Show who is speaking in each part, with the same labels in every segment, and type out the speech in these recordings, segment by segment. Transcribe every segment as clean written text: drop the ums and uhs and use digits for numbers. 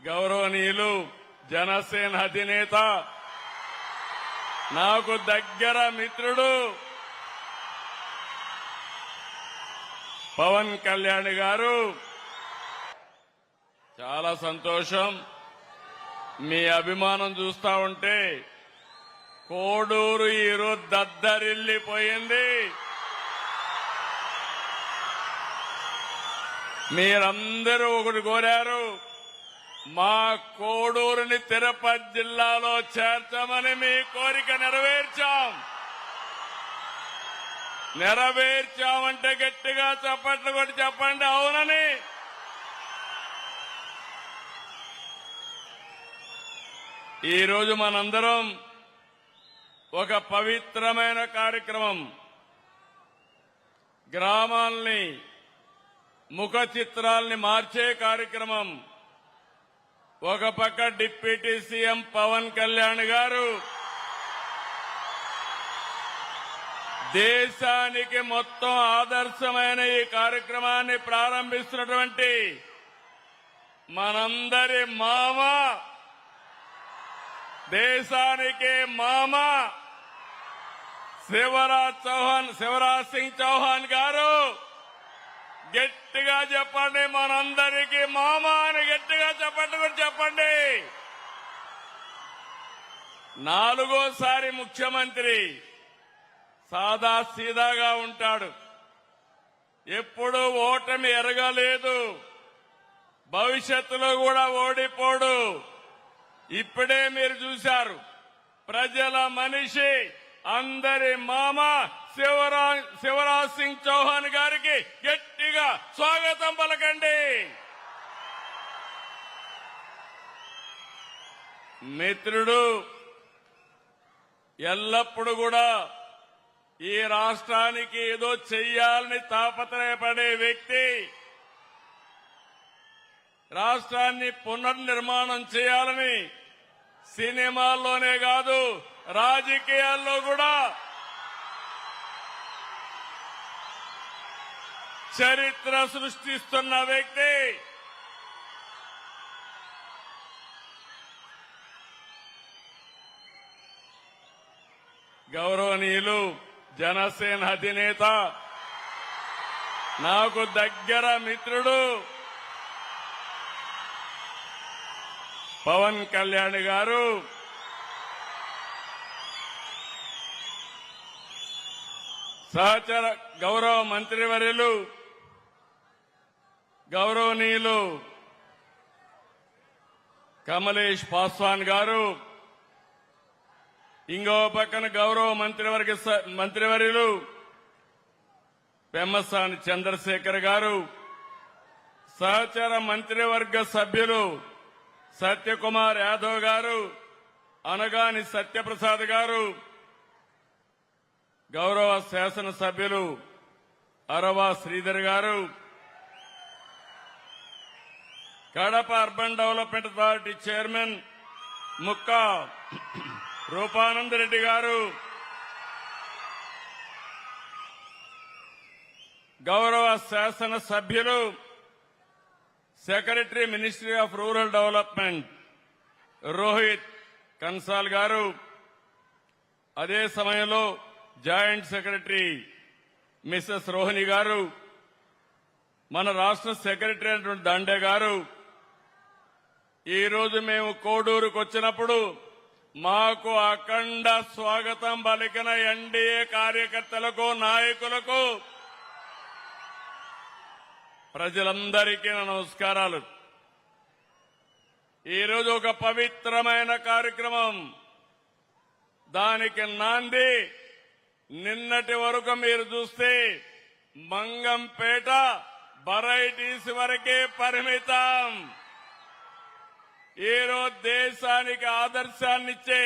Speaker 1: గౌరవనీయులు జనసేన అధినేత నాకు దగ్గర మిత్రుడు పవన్ కళ్యాణ్ గారు చాలా సంతోషం. మీ అభిమానం చూస్తా ఉంటే కోడూరు ఈరోజు దద్దరిల్లిపోయింది. మీరందరూ ఒకటి కోరారు, మా కోడూరుని తిరుపతి జిల్లాలో చేర్చమని మీ కోరిక నెరవేర్చామంటే గట్టిగా చప్పట్లు కొట్టి చెప్పండి అవునని. ఈరోజు మనందరం ఒక పవిత్రమైన కార్యక్రమం, గ్రామాల్ని ముఖ చిత్రాల్ని మార్చే కార్యక్రమం. ఒక పక్క డిప్యూటీ సీఎం పవన్ కళ్యాణ్ గారు దేశానికి మొత్తం ఆదర్శమైన ఈ కార్యక్రమాన్ని ప్రారంభిస్తున్నటువంటి మనందరి మామ, దేశానికి మామ శివరాజ్ సింగ్ చౌహాన్ గారు గట్టిగా చెప్పండి, మనందరికీ మామ అని గట్టిగా చెప్పండి. 4వ ముఖ్యమంత్రి, సాదా సీదాగా ఉంటాడు, ఎప్పుడూ ఓటమి ఎరగలేదు, భవిష్యత్తులో కూడా ఓడిపోడు. ఇప్పుడే మీరు చూశారు, ప్రజల మనిషి, అందరి మామ శివరాజ్ సింగ్ చౌహాన్ గారికి గట్టిగా స్వాగతం పలకండి. మిత్రుడు ఎల్లప్పుడూ కూడా ఈ రాష్ట్రానికి ఏదో చెయ్యాలని తాపత్రయపడే వ్యక్తి, రాష్ట్రాన్ని పునర్నిర్మాణం చేయాలని సినిమాల్లోనే కాదు రాజకీయాల్లో కూడా చరిత్ర సృష్టిస్తున్న వ్యక్తి. గౌరవనీయులు జనసేన అధినేత నాకు దగ్గర మిత్రుడు పవన్ కళ్యాణ్ గారు సహచర గౌరవ మంత్రివర్యులు గౌరవనీయులు కమలేష్ పాస్వాన్ గారు, ఇంకో పక్కన గౌరవ మంత్రివర్యులు పెమ్మసాని చంద్రశేఖర్ గారు, సహచర మంత్రివర్గ సభ్యులు సత్యకుమార్ యాదవ్ గారు, అనగాని సత్యప్రసాద్ గారు, గౌరవ శాసనసభ్యులు అరవా శ్రీధర్ గారు, Kadapa urban development authority chairman Mukka Rupananda Reddy గారు, గౌరవ శాసనసభ్యులు secretary ministry of rural development Rohit Kansal గారు, అదే సమయంలో జాయింట్ సెక్రటరీ మిసెస్ రోహిణి గారు, మన రాష్ట్ర సెక్రటరీ అయినటువంటి దండే గారు, ఈరోజు మేము కోడూరుకు వచ్చినప్పుడు మాకు అఖండ స్వాగతం పలికిన ఎన్డీఏ కార్యకర్తలకు, నాయకులకు, ప్రజలందరికీ నా నమస్కారాలు. ఈరోజు ఒక పవిత్రమైన కార్యక్రమం, దానికి నాంది నిన్నటి వరకు మీరు చూస్తే మంగంపేట వెరైటీస్ వరకే పరిమితం. ఈరోజు దేశానికి ఆదర్శాన్నిచ్చే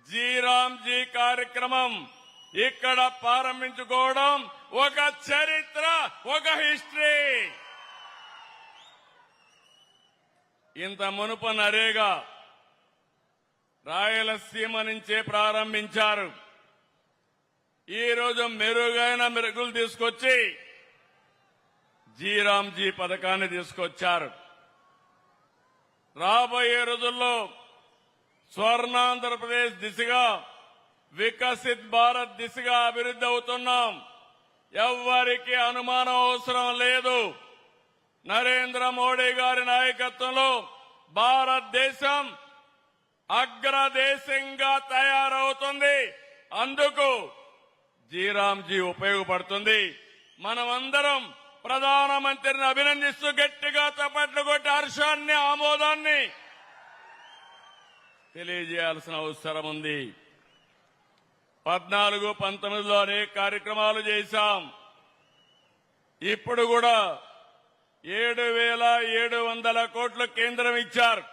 Speaker 1: జీరాంజీ కార్యక్రమం ఇక్కడ ప్రారంభించుకోవడం ఒక చరిత్ర, ఒక హిస్టరీ. ఇంత మునుపు నరేగా రాయలసీమ నుంచే ప్రారంభించారు. ఈరోజు మెరుగైన మెరుగులు తీసుకొచ్చి జీరాంజీ పథకాన్ని తీసుకొచ్చారు. రాబోయే రోజుల్లో స్వర్ణాంధ్రప్రదేశ్ దిశగా వికసిత్ భారత్ దిశగా అభివృద్ధి అవుతున్నాం. ఎవ్వరికి అనుమానం అవసరం లేదు. నరేంద్ర మోడీ గారి నాయకత్వంలో భారతదేశం అగ్రదేశంగా తయారవుతుంది. అందుకు జీరాంజీ ఉపయోగపడుతుంది. మనమందరం ప్రధానమంత్రిని అభినందిస్తూ గట్టిగా చప్పట్లు కొట్టి హర్షాన్ని ఆమోదాన్ని తెలియజేయాల్సిన అవసరం ఉంది. 14-19లో అనేక కార్యక్రమాలు చేశాం. ఇప్పుడు కూడా 7,700 కోట్లు కేంద్రం ఇచ్చారు.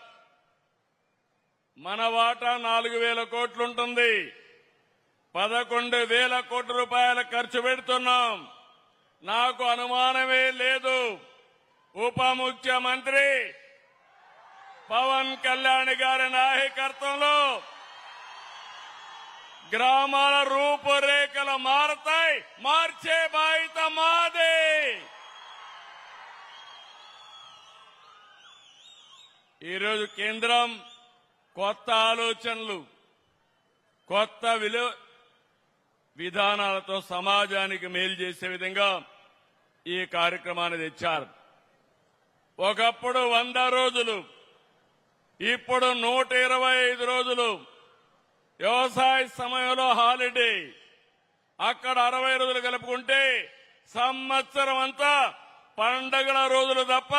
Speaker 1: మన వాటా 4,000 కోట్లుంటుంది. 11,000 కోట్ల రూపాయలు ఖర్చు పెడుతున్నాం. నాకు అనుమానమే లేదు, ఉప ముఖ్యమంత్రి పవన్ కళ్యాణ్ గారి నాయకత్వంలో గ్రామాల రూపురేఖలు మారతాయి. మార్చే బాధ్యత మాదే. ఈరోజు కేంద్రం కొత్త ఆలోచనలు, కొత్త విధానాలతో సమాజానికి మేలు చేసే విధంగా ఈ కార్యక్రమాన్ని తెచ్చారు. ఒకప్పుడు 100 రోజులు, ఇప్పుడు 125 రోజులు. వ్యవసాయ సమయంలో హాలిడే, అక్కడ 60 రోజులు కలుపుకుంటే సంవత్సరం అంతా పండగల రోజులు తప్ప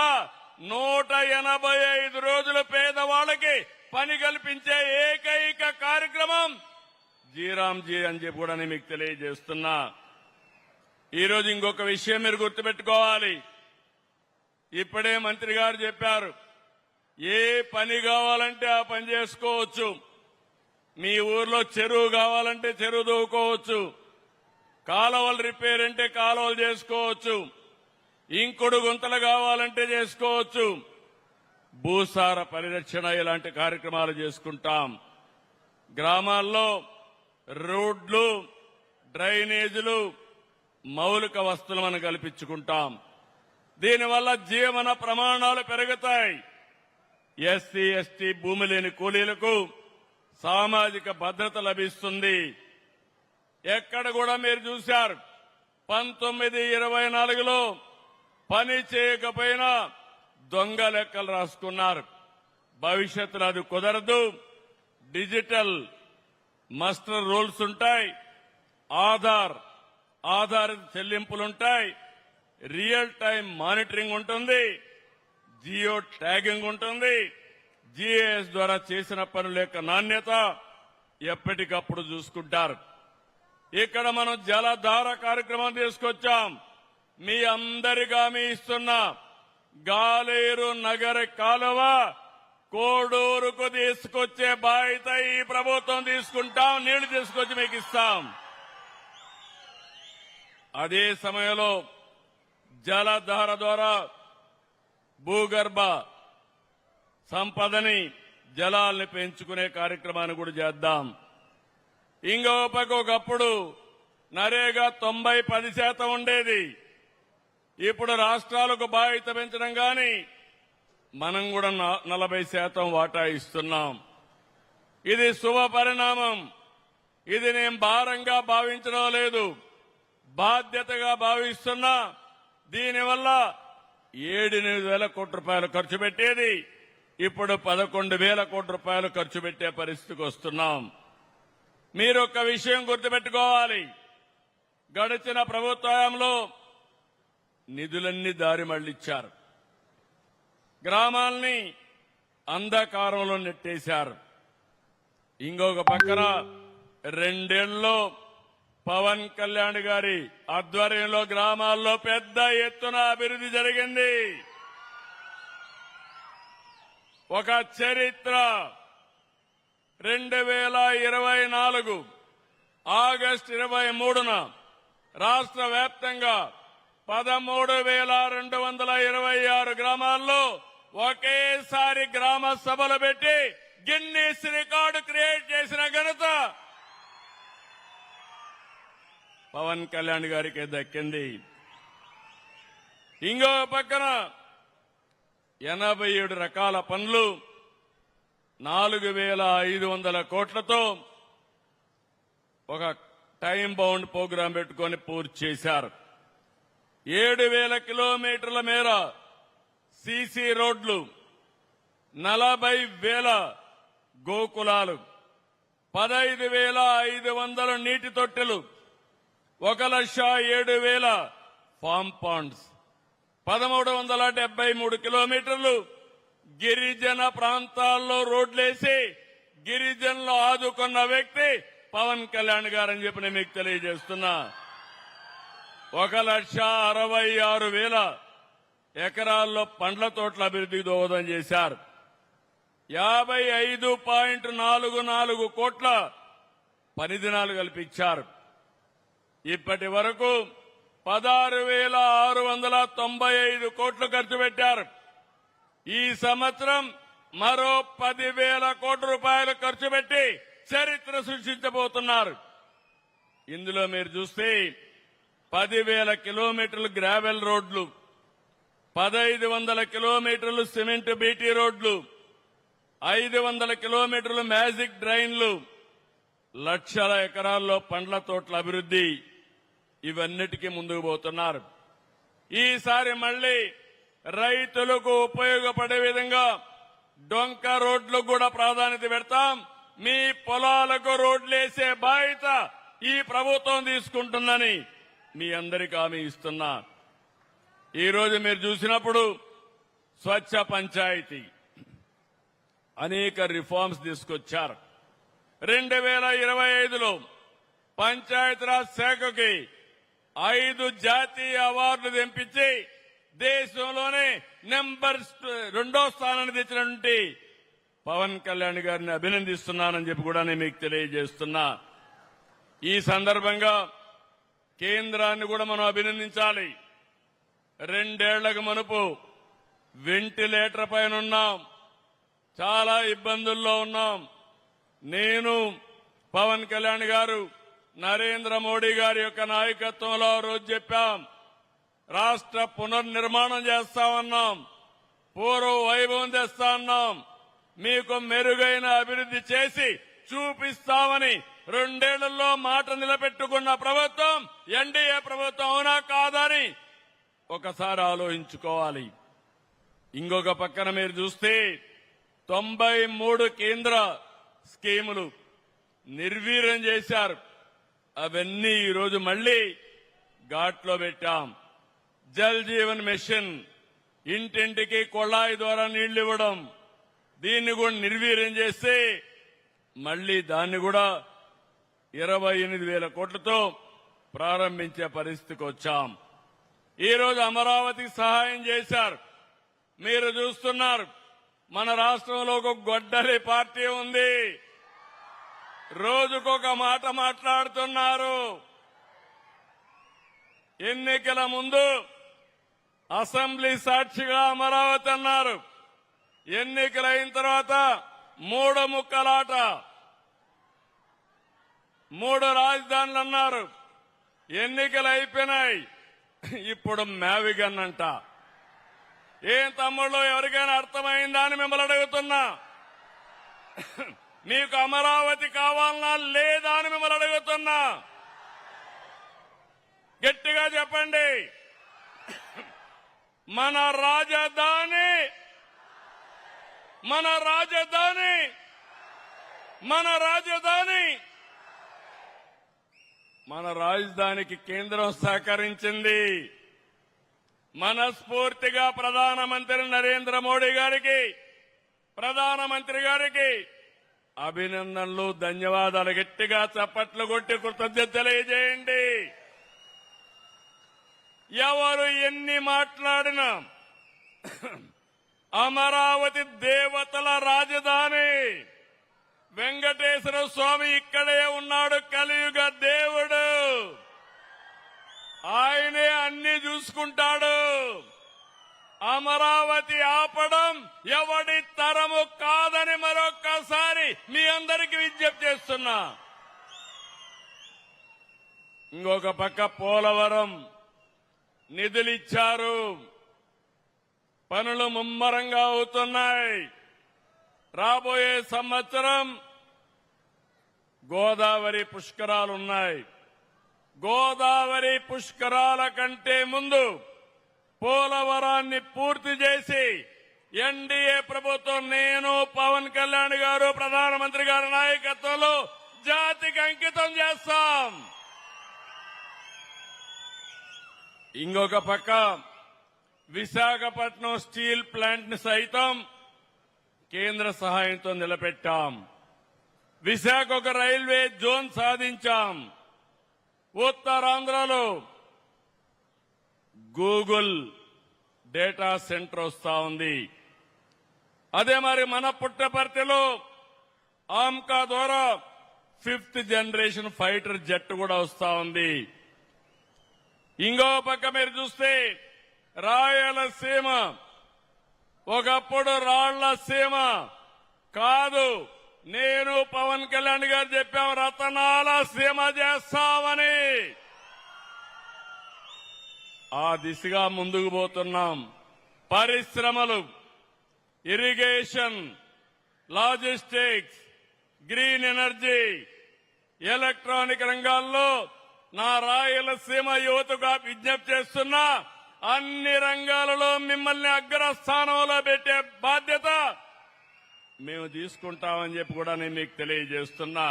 Speaker 1: 185 రోజులు పేదవాళ్ళకి పని కల్పించే ఏకైక కార్యక్రమం జీరాంజీ అని చెప్పి కూడా నేను మీకు తెలియజేస్తున్నా. ఈరోజు ఇంకొక విషయం మీరు గుర్తుపెట్టుకోవాలి. ఇప్పుడే మంత్రి గారు చెప్పారు, ఏ పని కావాలంటే ఆ పని చేసుకోవచ్చు. మీ ఊర్లో చెరువు కావాలంటే చెరువు దూకోవచ్చు, కాలువలు రిపేర్ అంటే కాలువలు చేసుకోవచ్చు, ఇంకుడు గుంతలు కావాలంటే చేసుకోవచ్చు, భూసార పరిరక్షణ ఇలాంటి కార్యక్రమాలు చేసుకుంటాం. గ్రామాల్లో రోడ్లు, డ్రైనేజీలు, మౌలిక వస్తువులు మనం కల్పించుకుంటాం. దీనివల్ల జీవన ప్రమాణాలు పెరుగుతాయి. ఎస్సీ ఎస్టీ భూమి లేని కూలీలకు సామాజిక భద్రత లభిస్తుంది. ఎక్కడ కూడా మీరు చూశారు, 1924లో పని చేయకపోయినా దొంగ లెక్కలు రాసుకున్నారు. భవిష్యత్తులో అది కుదరదు. డిజిటల్ మస్టర్ రూల్స్ ఉంటాయి, ఆధారిత చెల్లింపులుంటాయి, రియల్ టైం మానిటరింగ్ ఉంటుంది, జియో ట్యాగింగ్ ఉంటుంది. జీఏఎస్ ద్వారా చేసిన పనుల యొక్క నాణ్యత ఎప్పటికప్పుడు చూసుకుంటారు. ఇక్కడ మనం జలధార కార్యక్రమం తీసుకొచ్చాం. మీ అందరిగా హామీ ఇస్తున్నా, గాలేరు నగర కాలువ కోడూరుకు తీసుకొచ్చే బాధ్యత ఈ ప్రభుత్వం తీసుకుంటాం. నీళ్లు తీసుకొచ్చి మీకు ఇస్తాం. అదే సమయంలో జలధార ద్వారా భూగర్భ సంపదని, జలాల్ని పెంచుకునే కార్యక్రమాన్ని కూడా చేద్దాం. ఇంకో పక్క ఒకప్పుడు నరేగా 90-10% ఉండేది. ఇప్పుడు రాష్ట్రాలకు బాధ్యత పెంచడం గాని మనం కూడా 40% వాటా ఇస్తున్నాం. ఇది శుభ పరిణామం. ఇది నేను భారంగా భావించడం లేదు, బాధ్యతగా భావిస్తున్నా. దీనివల్ల 7,000 కోట్ల రూపాయలు ఖర్చు పెట్టేది ఇప్పుడు 11,000 కోట్ల రూపాయలు ఖర్చు పెట్టే పరిస్థితికి వస్తున్నాం. మీరు ఒక విషయం గుర్తుపెట్టుకోవాలి, గడిచిన ప్రభుత్వంలో నిధులన్నీ దారి మళ్లించారు, గ్రామాల్ని అంధకారంలో నెట్టేశారు. ఇంకొక పక్కన 2 ఏళ్లలో పవన్ కళ్యాణ్ గారి ఆధ్వర్యంలో గ్రామాల్లో పెద్ద ఎత్తున అభివృద్ధి జరిగింది. ఒక చరిత్ర. 2024 ఆగస్టు 23న రాష్ట్ర వ్యాప్తంగా 13,226 గ్రామాల్లో ఒకేసారి గ్రామ సభలు పెట్టి గిన్నీస్ రికార్డు క్రియేట్ చేసిన ఘనత పవన్ కళ్యాణ్ గారికి దక్కింది. ఇంకో పక్కన 87 రకాల పనులు 4,500 కోట్లతో ఒక టైం బౌండ్ ప్రోగ్రాం పెట్టుకొని పూర్తి చేశారు. 7,000 కిలోమీటర్ల మేర సీసీ రోడ్లు, 40,000 గోకులాలు, 15,500 నీటి తొట్టెలు, 1,07,000 ఫామ్ పాండ్స్, 1,373 కిలోమీటర్లు గిరిజన ప్రాంతాల్లో రోడ్లేసి గిరిజనులు ఆదుకున్న వ్యక్తి పవన్ కళ్యాణ్ గారని చెప్పి నేను మీకు తెలియజేస్తున్నా. 1,66,000 ఎకరాల్లో పండ్ల తోటల అభివృద్ధికి దోహదం చేశారు. 55.44 కోట్ల పని దినాలు కల్పించారు. ఇప్పటి వరకు 16,695 కోట్లు ఖర్చు పెట్టారు. ఈ సంవత్సరం మరో 10,000 కోట్ల రూపాయలు ఖర్చు పెట్టి చరిత్ర సృష్టించబోతున్నారు. ఇందులో మీరు చూస్తే 10,000 కిలోమీటర్లు గ్రావెల్ రోడ్లు, 1,500 కిలోమీటర్లు సిమెంట్ బీటీ రోడ్లు, 500 కిలోమీటర్లు మ్యాజిక్ డ్రైన్లు, లక్షల ఎకరాల్లో పండ్ల తోటల అభివృద్ధి, ఇవన్నిటికీ ముందుకు పోతున్నారు. ఈసారి మళ్లీ రైతులకు ఉపయోగపడే విధంగా డొంక రోడ్లకు కూడా ప్రాధాన్యత పెడతాం. మీ పొలాలకు రోడ్లేసే బాధ్యత ఈ ప్రభుత్వం తీసుకుంటుందని మీ అందరికీ హామీ ఇస్తున్నా. ఈరోజు మీరు చూసినప్పుడు స్వచ్ఛ పంచాయతీ అనేక రిఫార్మ్స్ తీసుకొచ్చారు. 2025లో పంచాయతీరాజ్ శాఖకి 5 జాతీయ అవార్డులు తెంపించి దేశంలోనే నెంబర్ 2వ స్థానాన్ని తెచ్చినటువంటి పవన్ కళ్యాణ్ గారిని అభినందిస్తున్నానని చెప్పి కూడా నేను మీకు తెలియజేస్తున్నా. ఈ సందర్భంగా కేంద్రాన్ని కూడా మనం అభినందించాలి. 2 ఏళ్లకు మునుపు వెంటిలేటర్ పైన ఉన్నాం, చాలా ఇబ్బందుల్లో ఉన్నాం. నేను పవన్ కళ్యాణ్ గారు నరేంద్ర మోడీ గారి యొక్క నాయకత్వంలో రోజు చెప్పాం, రాష్ట్ర పునర్నిర్మాణం చేస్తామన్నాం, పూర్వ వైభవం తెస్తామన్నాం, మీకు మెరుగైన అభివృద్ధి చేసి చూపిస్తామని 2 ఏళ్లలో మాట నిలబెట్టుకున్న ప్రభుత్వం ఎన్డీఏ ప్రభుత్వం అవునా కాదని ఒకసారి ఆలోచించుకోవాలి. ఇంకొక పక్కన మీరు చూస్తే 93 కేంద్ర స్కీములు నిర్వీర్యం చేశారు. అవన్నీ ఈరోజు మళ్లీ ఘాట్లో పెట్టాం. జల్ జీవన్ మిషన్, ఇంటింటికి కొళాయి ద్వారా నీళ్లు ఇవ్వడం, దీన్ని కూడా నిర్వీర్యం చేస్తే మళ్లీ దాన్ని కూడా 28,000 కోట్లతో ప్రారంభించే పరిస్థితికి వచ్చాం. ఈరోజు అమరావతికి సహాయం చేశారు. మీరు చూస్తున్నారు, మన రాష్ట్రంలో ఒక గొడ్డలి పార్టీ ఉంది. రోజుకొక మాట మాట్లాడుతున్నారు. ఎన్నికల ముందు అసెంబ్లీ సాక్షిగా అమరావతి అన్నారు. ఎన్నికలైన తర్వాత 3 ముక్కలాట, 3 రాజధానులు అన్నారు. ఎన్నికలు అయిపోయినాయి, ఇప్పుడు మ్యావిగన్ అంట. ఏం తమ్ముళ్ళు, ఎవరికైనా అర్థమైందా అని మిమ్మల్ని అడుగుతున్నా. మీకు అమరావతి కావాలన్నా లేదా అని మిమ్మల్ని అడుగుతున్నా. గట్టిగా చెప్పండి. మన రాజధాని, మన రాజధాని, మన రాజధాని, మన రాజధానికి కేంద్రం సహకరించింది. మనస్ఫూర్తిగా ప్రధానమంత్రి నరేంద్ర మోడీ గారికి, ప్రధానమంత్రి గారికి అభినందనలు, ధన్యవాదాలు. గట్టిగా చప్పట్లు కొట్టి కృతజ్ఞత తెలియజేయండి. ఎవరు ఎన్ని మాట్లాడినా అమరావతి దేవతల రాజధాని. వెంకటేశ్వర స్వామి ఇక్కడే ఉన్నాడు, కలియుగ దేవుడు. ఆయనే అన్ని చూసుకుంటాడు. అమరావతి ఆపడం ఎవడి తరము కాదని మరొక్కసారి మీ అందరికీ విజ్ఞప్తి చేస్తున్నా. ఇంకొక పక్క పోలవరం నిధులిచ్చారు, పనులు ముమ్మరంగా అవుతున్నాయి. రాబోయే సంవత్సరం గోదావరి పుష్కరాలున్నాయి. గోదావరి పుష్కరాల కంటే ముందు పోలవరాన్ని పూర్తి చేసి ఎన్డీఏ ప్రభుత్వం, నేను, పవన్ కళ్యాణ్ గారు, ప్రధానమంత్రి గారి నాయకత్వంలో జాతికి అంకితం చేస్తాం. ఇంకొక పక్క విశాఖపట్నం స్టీల్ ప్లాంట్ ని సైతం కేంద్ర సహాయంతో నిలబెట్టాం. విశాఖ ఒక రైల్వే జోన్ సాధించాం. ఉత్తరాంధ్రలో గూగుల్ డేటా సెంటర్ వస్తా ఉంది. అదే మరి మన పుట్టపర్తిలో ఆమ్కా ద్వారా 5th జనరేషన్ ఫైటర్ జెట్ కూడా వస్తా ఉంది. ఇంకో పక్క మీరు చూస్తే రాయలసీమ ఒకప్పుడు రాళ్ల సీమ కాదు, నేను పవన్ కళ్యాణ్ గారు చెప్పాం రతనాల సీమ చేస్తామని. ఆ దిశగా ముందుకు పోతున్నాం. పరిశ్రమలు, irrigation, logistics, green energy, electronic రంగాల్లో నా రాయలసీమ యువతగా విజ్ఞప్తి చేస్తున్నా, అన్ని రంగాలలో మిమ్మల్ని అగ్రస్థానంలో పెట్టే బాధ్యత మేము తీసుకుంటామని చెప్పి కూడా నేను మీకు తెలియజేస్తున్నా.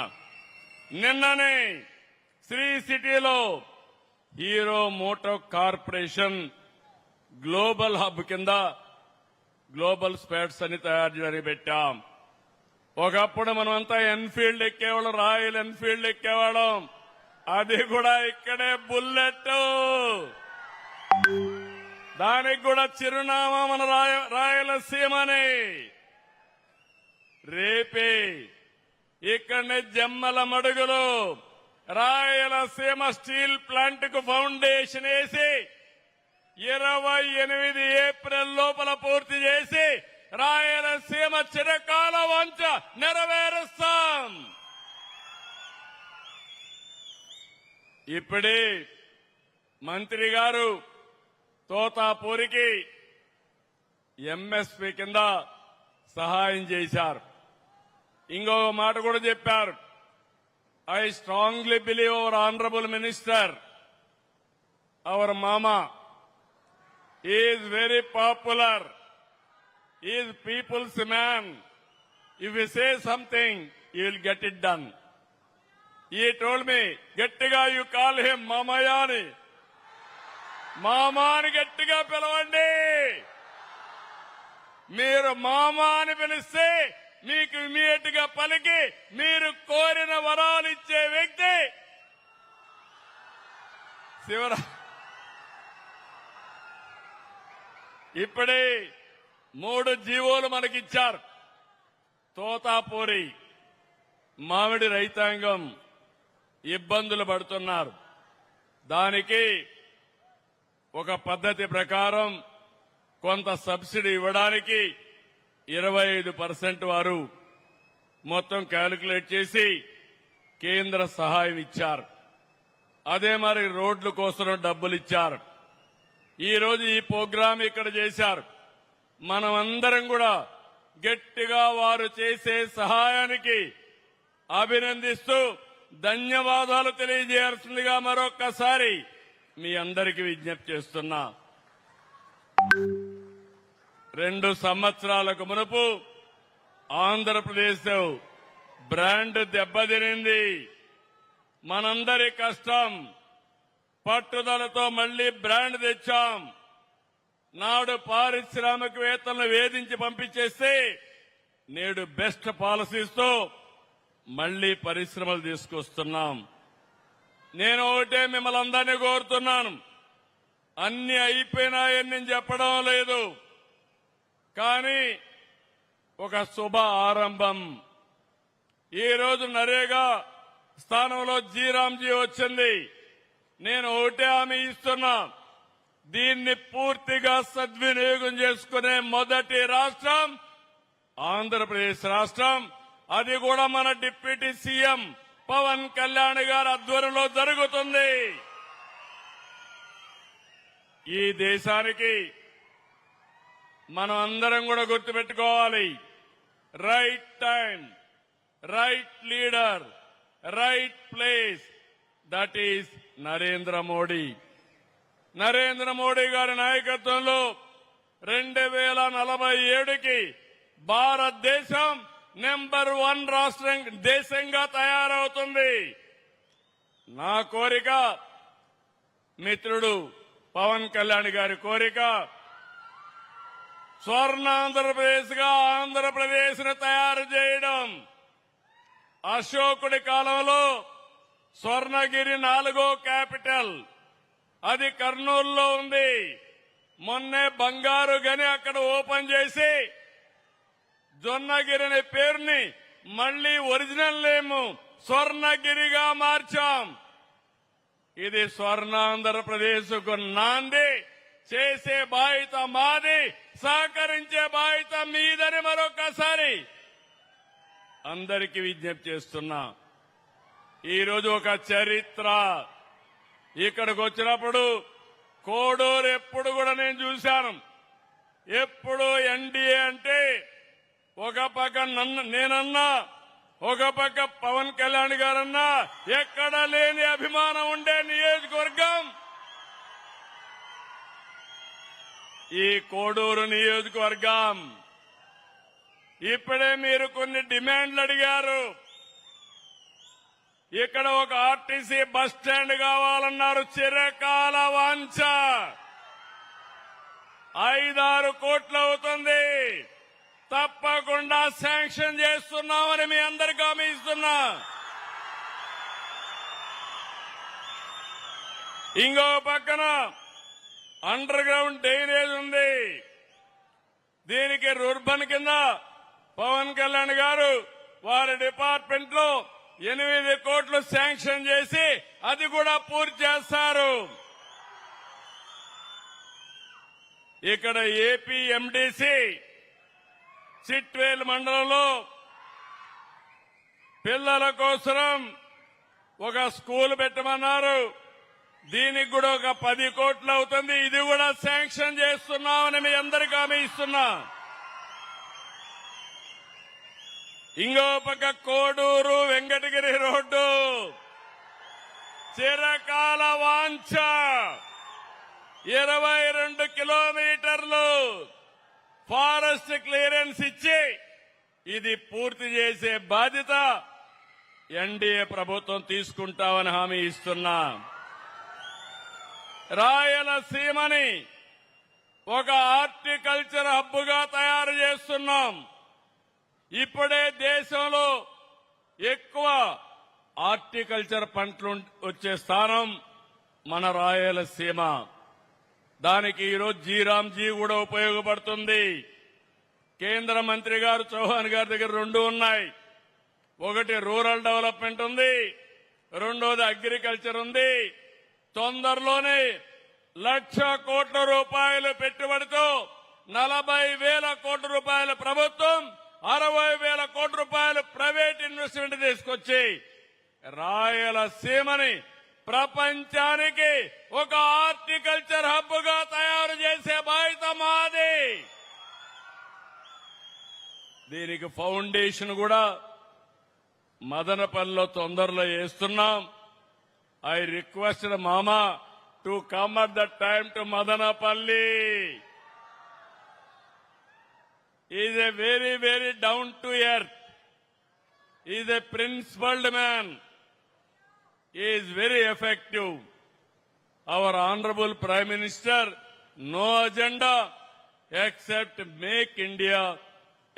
Speaker 1: నిన్ననే శ్రీ సిటీలో Hero Moto corporation global hub కింద గ్లోబల్ స్పేర్స్ అని తయారు చేయడానికి పెట్టాం. ఒకప్పుడు మనమంతా ఎన్ఫీల్డ్ ఎక్కేవాళ్ళం, రాయల్ ఎన్ఫీల్డ్ ఎక్కేవాళ్ళం. అది కూడా ఇక్కడే బుల్లెట్. దానికి కూడా చిరునామా మన రాయలసీమని. రేపే ఇక్కడనే జమ్మల మడుగులో రాయలసీమ స్టీల్ ప్లాంట్ కు ఫౌండేషన్ వేసి 28 ఏప్రిల్ లోపల పూర్తి చేసి రాయలసీమ చిరకాల వంచ నెరవేరుస్తాం. ఇప్పుడే మంత్రి గారు తోతాపూరికి ఎంఎస్పీ కింద సహాయం చేశారు. ఇంకొక మాట కూడా చెప్పారు. I strongly believe our honourable minister, our మామా is very popular, is people's man. If you say something you will get it done. He told me గట్టిగా యు కాల్ హిమ్ మామయ్య అని. మామాని గట్టిగా పిలవండి. మీరు మామా అని పిలిస్తే మీకు ఇమీడియట్ గా పలికి మీరు కోరిన వరాలు ఇచ్చే వ్యక్తి ఇప్పుడే 3 జీవోలు మనకిచ్చారు. తోతాపూరి మామిడి రైతాంగం ఇబ్బందులు పడుతున్నారు. దానికి ఒక పద్ధతి ప్రకారం కొంత సబ్సిడీ ఇవ్వడానికి 25% వారు మొత్తం క్యాలిక్యులేట్ చేసి కేంద్ర సహాయం ఇచ్చారు. అదే మరి రోడ్ల కోసం డబ్బులు ఇచ్చారు. ఈ రోజు ఈ ప్రోగ్రాం ఇక్కడ చేశారు. మనమందరం కూడా గట్టిగా వారు చేసే సహాయానికి అభినందిస్తూ ధన్యవాదాలు తెలియజేయాల్సిందిగా మరొక్కసారి మీ అందరికీ విజ్ఞప్తి చేస్తున్నా. 2 సంవత్సరాలకు మునుపు ఆంధ్రప్రదేశ్ బ్రాండ్ దెబ్బతినింది. మనందరి కష్టం పట్టుదలతో మళ్లీ బ్రాండ్ తెచ్చాం. నాడు పారిశ్రామికవేత్తలను వేధించి పంపించేస్తే నేడు బెస్ట్ పాలసీస్తో మళ్లీ పరిశ్రమలు తీసుకొస్తున్నాం. నేను ఒకటే మిమ్మల్ని అందరినీ కోరుతున్నాను. అన్ని అయిపోయినాయని నేను చెప్పడం లేదు, కానీ ఒక శుభ ఆరంభం. ఈ రోజు నరేగా స్థానంలో జీరాంజీ వచ్చింది. నేను ఒకటే హామీ ఇస్తున్నా, దీన్ని పూర్తిగా సద్వినియోగం చేసుకునే మొదటి రాష్ట్రం ఆంధ్రప్రదేశ్ రాష్ట్రం. అది కూడా మన డిప్యూటీ సీఎం పవన్ కళ్యాణ్ గారి ఆధ్వర్యంలో జరుగుతుంది. ఈ దేశానికి మనం అందరం కూడా గుర్తుపెట్టుకోవాలి, right time, right leader, right place. That is Narendra Modi. Narendra Modi గారి నాయకత్వంలో 2047కి భారతదేశం నెంబర్ 1 దేశంగా తయారవుతుంది. నా కోరిక, మిత్రుడు పవన్ కళ్యాణ్ గారి కోరిక, స్వర్ణాంధ్రప్రదేశ్ గా ఆంధ్రప్రదేశ్ ను తయారు చేయడం. అశోకుడి కాలంలో స్వర్ణగిరి 4వ క్యాపిటల్, అది కర్నూలులో ఉంది. మొన్నే బంగారు గని అక్కడ ఓపెన్ చేసి జొన్నగిరి అనే పేరుని మళ్లీ ఒరిజినల్ నేమ్ స్వర్ణగిరిగా మార్చాం. ఇది స్వర్ణాంధ్రప్రదేశ్ కు నాంది. చేసే బాధ్యత మాది, సహకరించే బాధ్యత మీదని మరొకసారి అందరికీ విజ్ఞప్తి చేస్తున్నా. ఈరోజు ఒక చరిత్ర. ఇక్కడికి వచ్చినప్పుడు కోడూరు ఎప్పుడు కూడా నేను చూశాను. ఎప్పుడు ఎన్డీఏ అంటే ఒక పక్క నేనన్నా, ఒక పక్క పవన్ కళ్యాణ్ గారన్నా ఎక్కడ లేని అభిమానం ఉండే నియోజకవర్గం ఈ కోడూరు నియోజకవర్గం. ఇప్పుడే మీరు కొన్ని డిమాండ్లు అడిగారు. ఇక్కడ ఒక ఆర్టీసీ బస్ స్టాండ్ కావాలన్నారు. చిరకాల వాంఛ. 5-6 కోట్లు అవుతుంది. తప్పకుండా శాంక్షన్ చేస్తున్నామని మీ అందరికీ హామీ ఇస్తున్నా. ఇంకో పక్కన అండర్ గ్రౌండ్ డ్రైనేజ్ ఉంది. దీనికి రూర్బన్ కింద పవన్ కళ్యాణ్ గారు వారి డిపార్ట్మెంట్ లో 8 కోట్లు శాంక్షన్ చేసి అది కూడా పూర్తి చేస్తారు. ఇక్కడ ఏపీ ఎండీసీ చిట్వేల్ మండలంలో పిల్లల కోసం ఒక స్కూల్ పెట్టమన్నారు. దీనికి కూడా ఒక 10 కోట్లు అవుతుంది. ఇది కూడా శాంక్షన్ చేస్తున్నామని మీ అందరికీ హామీ ఇస్తున్నా. ఇంకో పక్క కోడూరు వెంకటగిరి రోడ్డు చిరకాల వాంఛ. 22 కిలోమీటర్లు ఫారెస్ట్ క్లియరెన్స్ ఇచ్చి ఇది పూర్తి చేసే బాధ్యత ఎన్డీఏ ప్రభుత్వం తీసుకుంటామని హామీ ఇస్తున్నా. రాయలసీమని ఒక హార్టికల్చర్ హబ్గా తయారు చేస్తున్నాం. ఇప్పుడే దేశంలో ఎక్కువ హార్టికల్చర్ పంటలు వచ్చే స్థానం మన రాయలసీమ. దానికి ఈరోజు జీరాంజీ కూడా ఉపయోగపడుతుంది. కేంద్ర మంత్రి గారు చౌహాన్ గారి దగ్గర 2 ఉన్నాయి. ఒకటి రూరల్ డెవలప్మెంట్ ఉంది, రెండోది అగ్రికల్చర్ ఉంది. తొందరలోనే 1,00,000 కోట్ల రూపాయలు పెట్టుబడితో 40,000 కోట్ల రూపాయల ప్రభుత్వం, 60,000 కోట్ల రూపాయలు ప్రైవేట్ ఇన్వెస్ట్మెంట్ తీసుకొచ్చి రాయలసీమని ప్రపంచానికి ఒక హార్టికల్చర్ హబ్ గా తయారు చేసే బాధ్యత మాది. దీనికి ఫౌండేషన్ కూడా మదనపల్లిలో తొందరలో వేస్తున్నాం. ఐ రిక్వెస్టెడ్ మామా to come at the time to Madanapalle. Is a very very down to earth, is a principled man, is very effective. Our honourable prime minister, no agenda except make India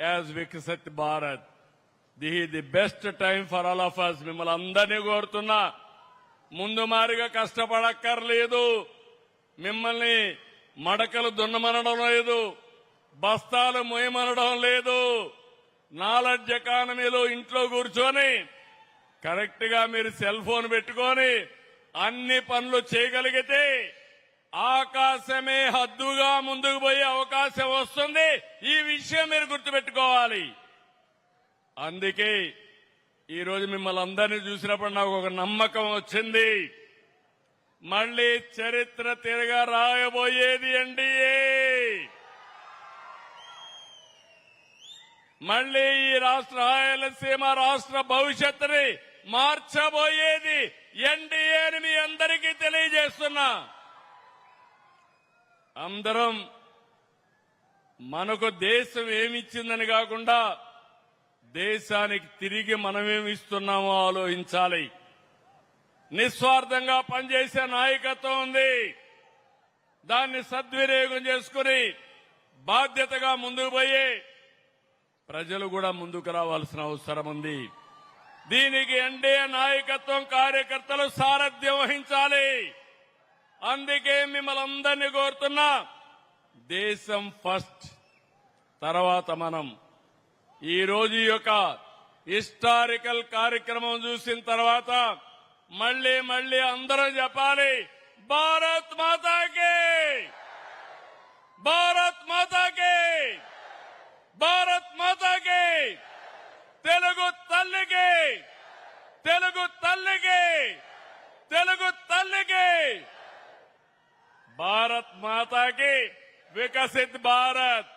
Speaker 1: as Viksit Bharat. The best time for all of us. మిమ్మల్ని అందరినీ కోరుతున్నా, ముందు మారిగా కష్టపడక్కర్లేదు. మిమ్మల్ని మడకలు దున్నమనడం లేదు, బస్తాలు మోయమనడం లేదు. నాలెడ్జ్ ఎకానమీలో ఇంట్లో కూర్చొని కరెక్ట్ గా మీరు సెల్ ఫోన్ పెట్టుకొని అన్ని పనులు చేయగలిగితే ఆకాశమే హద్దుగా ముందుకు పోయే అవకాశం వస్తుంది. ఈ విషయం మీరు గుర్తుపెట్టుకోవాలి. అందుకే ఈరోజు మిమ్మల్ని అందరినీ చూసినప్పుడు నాకు ఒక నమ్మకం వచ్చింది. మళ్లీ చరిత్ర తిరగా రాయబోయేది ఎన్డీఏ. మళ్ళీ ఈ రాష్ట్ర రాయలసీమ రాష్ట్ర భవిష్యత్తుని మార్చబోయేది ఎన్డీఏ అని మీ అందరికీ తెలియజేస్తున్నా. అందరం మనకు దేశం ఏమిచ్చిందని కాకుండా దేశానికి తిరిగి మనమేమి ఇస్తున్నామో ఆలోచించాలి. నిస్వార్థంగా పనిచేసే నాయకత్వం ఉంది. దాన్ని సద్వినియోగం చేసుకుని బాధ్యతగా ముందుకు పోయి ప్రజలు కూడా ముందుకు రావాల్సిన అవసరం ఉంది. దీనికి ఎన్డీఏ నాయకత్వం కార్యకర్తలు సారథ్యం వహించాలి. అందుకే మిమ్మల్ని అందరినీ కోరుతున్నా, దేశం ఫస్ట్, తర్వాత మనం. ఈ రోజు యొక్క హిస్టారికల్ కార్యక్రమం చూసిన తర్వాత మళ్ళీ అందరం చెప్పాలి, భారత్ మాతాకి, భారత్ మాతాకి, భారత్ మాతాకి, తెలుగు తల్లికి, తెలుగు తల్లికి, తెలుగు తల్లికి, భారత్ మాతాకి, వికసిత్ భారత్,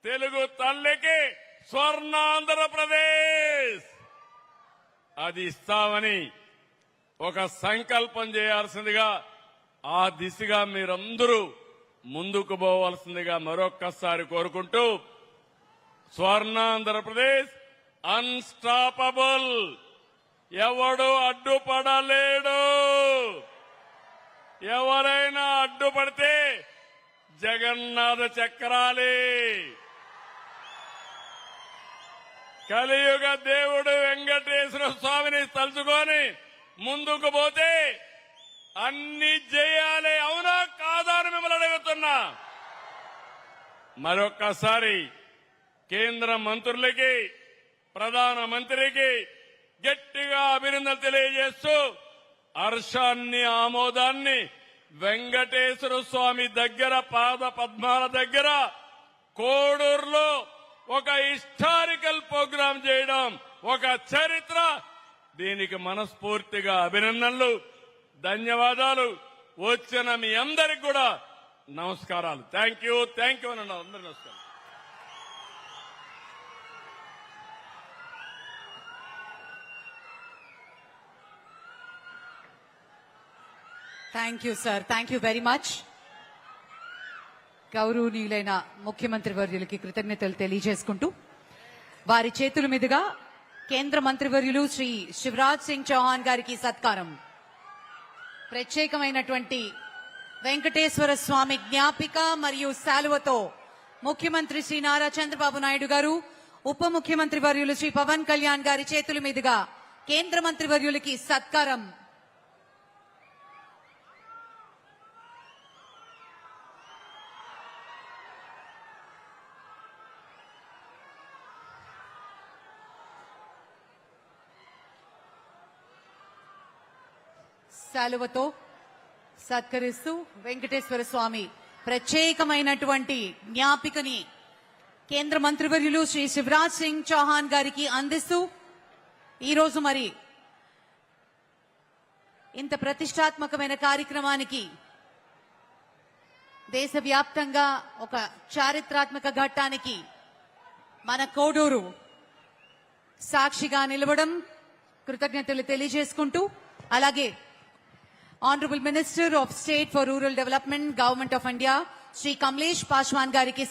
Speaker 1: తెలుగు తల్లికి స్వర్ణాంధ్రప్రదేశ్. అది ఇస్తామని ఒక సంకల్పం చేయాల్సిందిగా, ఆ దిశగా మీరందరూ ముందుకు పోవాల్సిందిగా మరొక్కసారి కోరుకుంటూ, స్వర్ణాంధ్రప్రదేశ్ అన్స్టాపబుల్, ఎవడు అడ్డుపడలేడు. ఎవరైనా అడ్డుపడితే జగన్నాథ చక్రాలే. కలియుగ దేవుడు వెంకటేశ్వర స్వామిని తలుచుకొని ముందుకు పోతే అన్ని చేయాలి. అవునా కాదా అని మిమ్మల్ని అడుగుతున్నా. మరొక్కసారి కేంద్ర మంత్రులకి, ప్రధానమంత్రికి గట్టిగా అభినందనలు తెలియజేస్తూ, హర్షాన్ని, ఆమోదాన్ని వెంకటేశ్వర స్వామి దగ్గర, పాద పద్మాల దగ్గర కోడూరులో ఒక హిస్టారికల్ ప్రోగ్రాం చేయడం ఒక చరిత్ర. దీనికి మనస్ఫూర్తిగా అభినందనలు, ధన్యవాదాలు. వచ్చిన మీ అందరికి కూడా నమస్కారాలు. థ్యాంక్ యూ అని అందరూ నమస్కారం.
Speaker 2: Thank you sir, thank you very much. గౌరవనీయులైన ముఖ్యమంత్రి వర్యులకి కృతజ్ఞతలు తెలియజేసుకుంటూ, వారి చేతుల మీదుగా కేంద్ర మంత్రివర్యులు శ్రీ శివరాజ్ సింగ్ చౌహాన్ గారికి సత్కారం. ప్రత్యేకమైనటువంటి వెంకటేశ్వర స్వామి జ్ఞాపిక మరియు శాలువతో ముఖ్యమంత్రి శ్రీ నారా చంద్రబాబు నాయుడు గారు, ఉప ముఖ్యమంత్రి వర్యులు శ్రీ పవన్ కళ్యాణ్ గారి చేతుల మీదుగా కేంద్ర మంత్రివర్యులకి సత్కారం. శాలువతో సత్కరిస్తూ వెంకటేశ్వర స్వామి ప్రత్యేకమైనటువంటి జ్ఞాపికని కేంద్ర మంత్రివర్యులు శ్రీ శివరాజ్ సింగ్ చౌహాన్ గారికి అందిస్తూ, ఈరోజు మరి ఇంత ప్రతిష్టాత్మకమైన కార్యక్రమానికి దేశవ్యాప్తంగా ఒక చారిత్రాత్మక ఘట్టానికి మన కోడూరు సాక్షిగా నిలవడం కృతజ్ఞతలు తెలియజేసుకుంటూ, అలాగే Honorable Minister of State for Rural Development, Government of India, Shri Kamlesh Paswan gariki